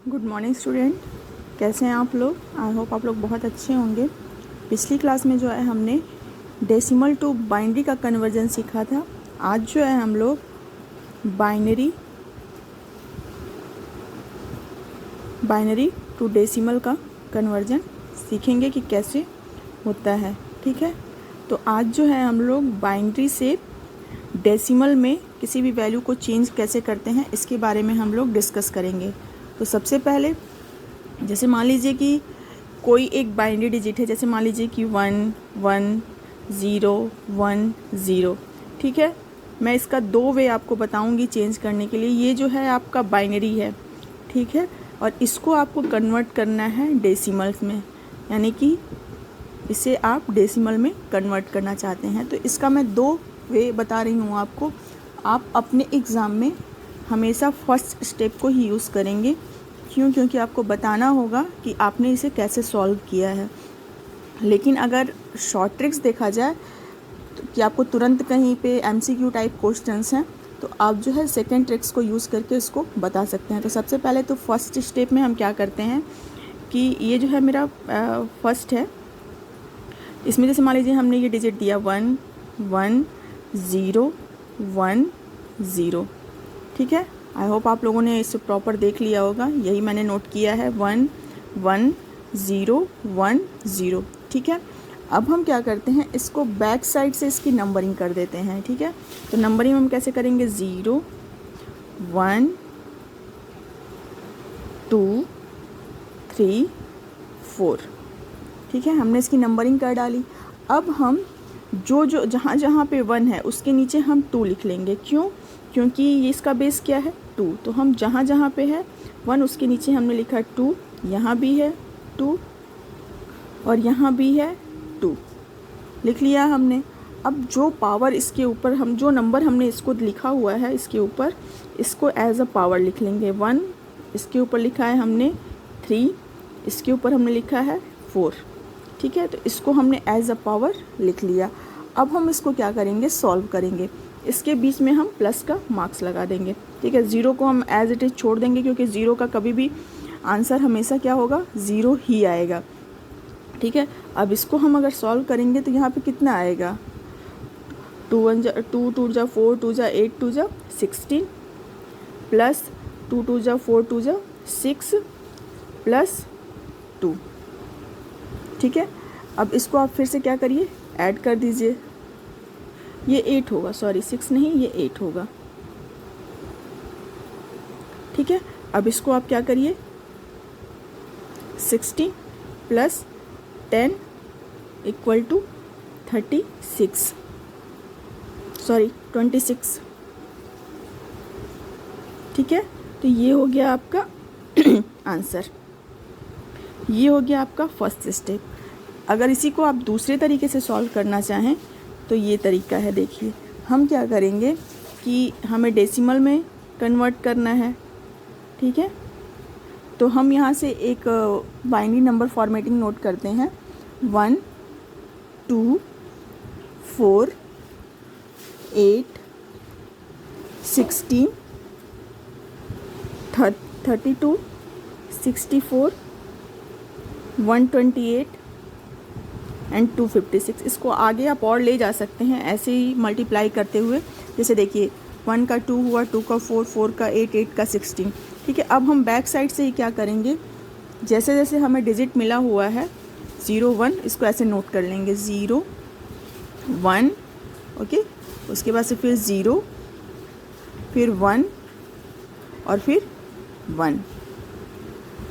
Good morning student, कैसे हैं आप लोग। आई होप आप लोग बहुत अच्छे होंगे। पिछली क्लास में जो है हमने डेसिमल टू बाइनरी का कन्वर्जन सीखा था। आज जो है हम लोग बाइनरी टू डेसिमल का कन्वर्जन सीखेंगे कि कैसे होता है। ठीक है, तो आज जो है हम लोग बाइनरी से डेसिमल में किसी भी वैल्यू को चेंज कैसे करते हैं इसके बारे में हम लोग डिस्कस करेंगे। तो सबसे पहले जैसे मान लीजिए कि कोई एक बाइनरी डिजिट है, जैसे मान लीजिए कि 1 1 0 1 0। ठीक है, मैं इसका दो वे आपको बताऊंगी चेंज करने के लिए। ये जो है आपका बाइनरी है, ठीक है, और इसको आपको कन्वर्ट करना है डेसिमल्स में, यानी कि इसे आप डेसिमल में कन्वर्ट करना चाहते हैं। तो इसका मैं दो वे बता रही हूँ आपको। आप अपने एग्ज़ाम में हमेशा फर्स्ट स्टेप को ही यूज़ करेंगे। क्यों? क्योंकि आपको बताना होगा कि आपने इसे कैसे सॉल्व किया है। लेकिन अगर शॉर्ट ट्रिक्स देखा जाए तो कि आपको तुरंत कहीं पे एमसीक्यू टाइप क्वेश्चंस हैं, तो आप जो है सेकंड ट्रिक्स को यूज़ करके इसको बता सकते हैं। तो सबसे पहले तो फर्स्ट स्टेप में हम क्या करते हैं कि ये जो है मेरा फर्स्ट है। इसमें जैसे मान लीजिए हमने ये डिजिट दिया 1 1 0 1 0। ठीक है, आई होप आप लोगों ने इसे प्रॉपर देख लिया होगा। यही मैंने नोट किया है 1 1 0 1 0। ठीक है, अब हम क्या करते हैं, इसको बैक साइड से इसकी नंबरिंग कर देते हैं। ठीक है, तो नंबरिंग हम कैसे करेंगे, 0 1 2 3 4। ठीक है, हमने इसकी नंबरिंग कर डाली। अब हम जो जहाँ जहाँ पे 1 है उसके नीचे हम 2 लिख लेंगे। क्यों? क्योंकि ये इसका बेस क्या है, 2। तो हम जहाँ जहाँ पे है 1 उसके नीचे हमने लिखा 2, यहाँ भी है 2 और यहाँ भी है 2, लिख लिया हमने। अब जो पावर इसके ऊपर हम जो नंबर हमने इसको लिखा हुआ है इसके ऊपर, इसको एज अ पावर लिख लेंगे। 1 इसके ऊपर लिखा है हमने 3, इसके ऊपर हमने लिखा है 4। ठीक है, तो इसको हमने एज अ पावर लिख लिया। अब हम इसको क्या करेंगे, सॉल्व करेंगे। इसके बीच में हम प्लस का मार्क्स लगा देंगे। ठीक है, 0 को हम एज इट इज़ छोड़ देंगे, क्योंकि 0 का कभी भी आंसर हमेशा क्या होगा, 0 ही आएगा। ठीक है, अब इसको हम अगर सॉल्व करेंगे तो यहाँ पे कितना आएगा, 2 1 जा 2 2 जा 4 2 जा 8 2 जा 16 प्लस 2 2 जा 4 2 जा 6 प्लस 2। ठीक है, अब इसको आप फिर से क्या करिए, ऐड कर दीजिए। ये 8 होगा, सॉरी 6 नहीं, ये 8 होगा। ठीक है, अब इसको आप क्या करिए, 60 प्लस 10 इक्वल टू 36, सॉरी 26। ठीक है, तो ये हो गया आपका आंसर। ये हो गया आपका फर्स्ट स्टेप। अगर इसी को आप दूसरे तरीके से सॉल्व करना चाहें तो ये तरीका है। देखिए, हम क्या करेंगे कि हमें डेसिमल में कन्वर्ट करना है। ठीक है, तो हम यहाँ से एक बाइनरी नंबर फॉर्मेटिंग नोट करते हैं। 1 2 4 8 16 32 64 128 एंड 256। इसको आगे आप और ले जा सकते हैं ऐसे ही मल्टीप्लाई करते हुए। जैसे देखिए 1 का 2 हुआ, 2 का 4, 4 का 8, 8 का 16। ठीक है, अब हम बैक साइड से ही क्या करेंगे, जैसे जैसे हमें डिजिट मिला हुआ है 0 1, इसको ऐसे नोट कर लेंगे, 0 1। ओके, उसके बाद से फिर 0, फिर 1 और फिर 1।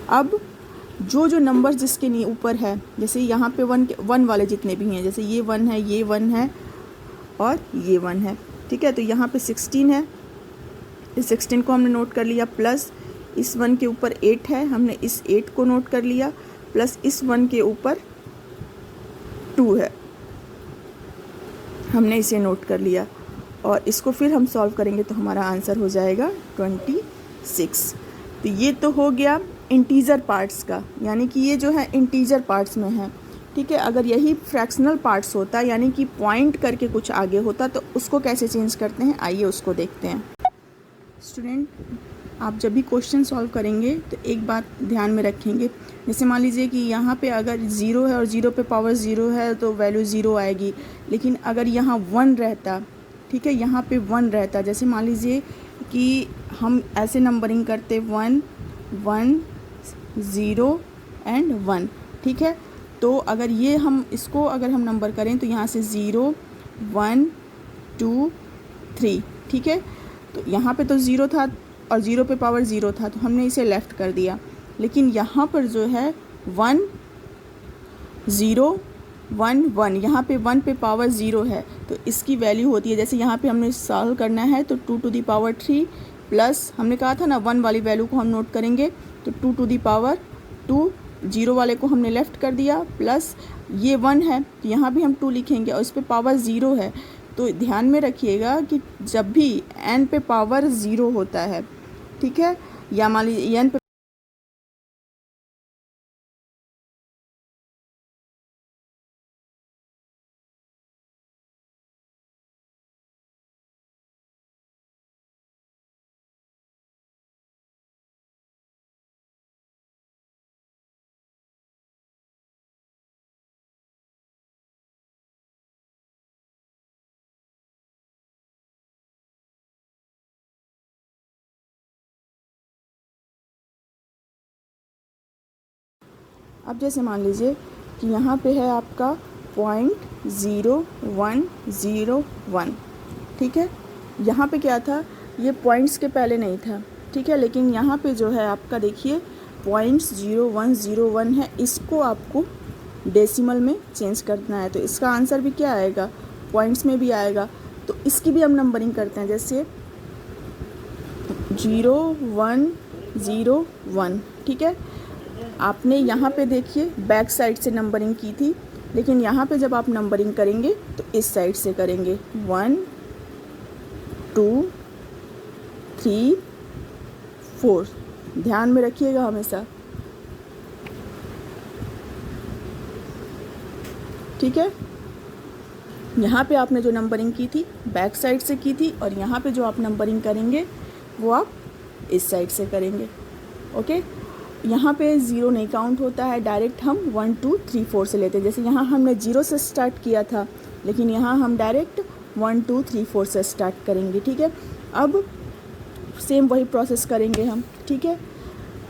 अब जो नंबर्स जिसके ऊपर है, जैसे यहाँ पे 1 वाले जितने भी हैं, जैसे ये 1 है, ये 1 है और ये 1 है। ठीक है, तो यहाँ पे 16 है, इस 16 को हमने नोट कर लिया, प्लस इस 1 के ऊपर 8 है, हमने इस 8 को नोट कर लिया, प्लस इस 1 के ऊपर 2 है, हमने इसे नोट कर लिया। और इसको फिर हम सॉल्व करेंगे तो हमारा आंसर हो जाएगा 26। तो ये तो हो गया इंटीजर पार्ट्स का, यानी कि ये जो है इंटीजर पार्ट्स में है। ठीक है, अगर यही फ्रैक्शनल पार्ट्स होता, यानी कि पॉइंट करके कुछ आगे होता, तो उसको कैसे चेंज करते हैं, आइए उसको देखते हैं। स्टूडेंट, आप जब भी क्वेश्चन सॉल्व करेंगे तो एक बात ध्यान में रखेंगे, जैसे मान लीजिए कि यहाँ पे अगर 0 है और 0 पे पावर 0 है तो वैल्यू 0 आएगी, लेकिन अगर यहाँ 1 रहता, ठीक है, यहाँ पे 1 रहता, जैसे मान लीजिए कि हम ऐसे नंबरिंग करते 1 1 0 एंड 1, ठीक है। तो अगर ये हम इसको अगर हम नंबर करें तो यहाँ से 0 1 2 3, ठीक है। तो यहाँ पे तो 0 था और 0 पे पावर 0 था तो हमने इसे लेफ़्ट कर दिया, लेकिन यहाँ पर जो है 1 0 1 1, यहाँ पे 1 पे पावर 0 है तो इसकी वैल्यू होती है, जैसे यहाँ पे हमने सॉल्व करना है तो 2 टू दी पावर 3 प्लस हमने कहा था ना 1 वाली वैल्यू को हम नोट करेंगे तो 2 टू दी पावर 2, 0 वाले को हमने लेफ़्ट कर दिया, प्लस ये 1 है तो यहाँ भी हम 2 लिखेंगे और इस पे पावर 0 है। तो ध्यान में रखिएगा कि जब भी n पे पावर 0 होता है, ठीक है, या मान लीजिए n पे अब जैसे मान लीजिए कि यहाँ पे है आपका 0.0101, ठीक है। यहाँ पे क्या था, ये पॉइंट्स के पहले नहीं था, ठीक है, लेकिन यहाँ पे जो है आपका देखिए 0.0101 है, इसको आपको डेसिमल में चेंज करना है तो इसका आंसर भी क्या आएगा, पॉइंट्स में भी आएगा। तो इसकी भी हम नंबरिंग करते हैं, जैसे 0101, ठीक है। आपने यहाँ पे देखिए बैक साइड से नंबरिंग की थी, लेकिन यहाँ पे जब आप नंबरिंग करेंगे तो इस साइड से करेंगे 1 2 3 4, ध्यान में रखिएगा हमेशा, ठीक है। यहाँ पे आपने जो नंबरिंग की थी बैक साइड से की थी और यहाँ पे जो आप नंबरिंग करेंगे वो आप इस साइड से करेंगे, ओके। यहाँ पे 0 नहीं काउंट होता है, डायरेक्ट हम 1 2 3 4 से लेते हैं, जैसे यहाँ हमने 0 से स्टार्ट किया था, लेकिन यहाँ हम डायरेक्ट 1 2 3 4 से स्टार्ट करेंगे, ठीक है। अब सेम वही प्रोसेस करेंगे हम, ठीक है,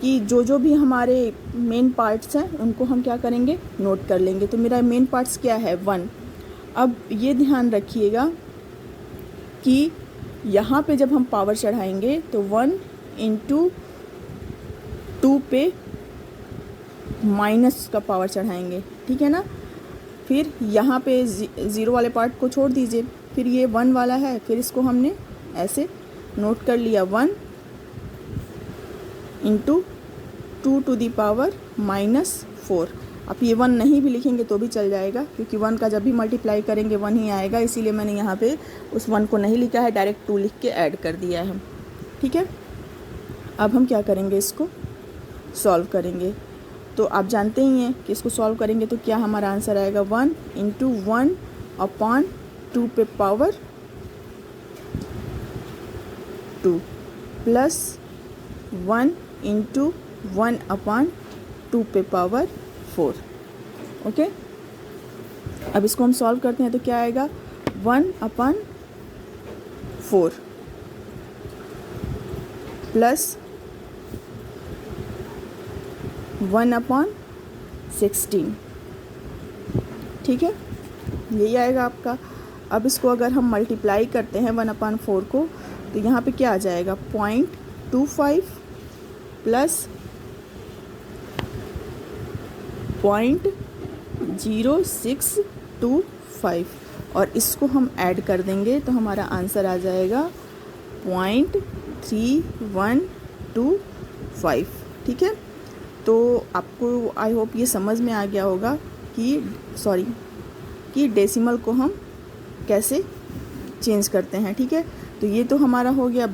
कि जो भी हमारे मेन पार्ट्स हैं उनको हम क्या करेंगे, नोट कर लेंगे। तो मेरा मेन पार्ट्स क्या है, 1। अब ये ध्यान रखिएगा कि यहाँ पे जब हम पावर चढ़ाएंगे तो 1 इंटू 2 पे माइनस का पावर चढ़ाएंगे, ठीक है ना। फिर यहाँ पे 0 वाले पार्ट को छोड़ दीजिए, फिर ये 1 वाला है, फिर इसको हमने ऐसे नोट कर लिया 1 इंटू 2 टू दी पावर -4। आप ये 1 नहीं भी लिखेंगे तो भी चल जाएगा, क्योंकि 1 का जब भी मल्टीप्लाई करेंगे 1 ही आएगा, इसीलिए मैंने यहाँ पे उस 1 को नहीं लिखा है, डायरेक्ट 2 लिख के ऐड कर दिया है, ठीक है। अब हम क्या करेंगे, इसको सॉल्व करेंगे। तो आप जानते ही हैं कि इसको सॉल्व करेंगे तो क्या हमारा आंसर आएगा, 1 इंटू 1/2 पे पावर 2 प्लस 1 इंटू 1/2 पे पावर 4, ओके। अब इसको हम सॉल्व करते हैं तो क्या आएगा, 1/4 प्लस 1/16, ठीक है, यही आएगा आपका। अब इसको अगर हम मल्टीप्लाई करते हैं 1/4 को तो यहाँ पे क्या आ जाएगा, 0.25 प्लस 0.0625 और इसको हम ऐड कर देंगे तो हमारा आंसर आ जाएगा 0.3125, ठीक है। तो आपको आई होप ये समझ में आ गया होगा कि डेसिमल को हम कैसे चेंज करते हैं, ठीक है। तो ये तो हमारा हो गया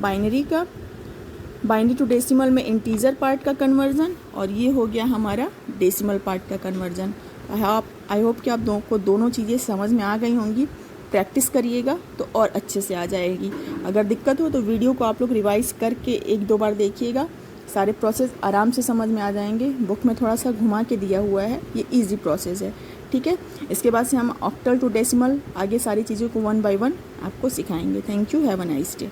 बाइनरी टू डेसिमल में इंटीजर पार्ट का कन्वर्जन, और ये हो गया हमारा डेसिमल पार्ट का कन्वर्जन। आई होप कि आप को दोनों चीज़ें समझ में आ गई होंगी। प्रैक्टिस करिएगा तो और अच्छे से आ जाएगी। अगर दिक्कत हो तो वीडियो को आप लोग रिवाइज करके 1-2 बार देखिएगा, सारे प्रोसेस आराम से समझ में आ जाएंगे। बुक में थोड़ा सा घुमा के दिया हुआ है, ये इजी प्रोसेस है, ठीक है। इसके बाद से हम ऑक्टल टू डेसिमल आगे सारी चीज़ों को 1 बाय 1 आपको सिखाएंगे। Thank you, have a nice day.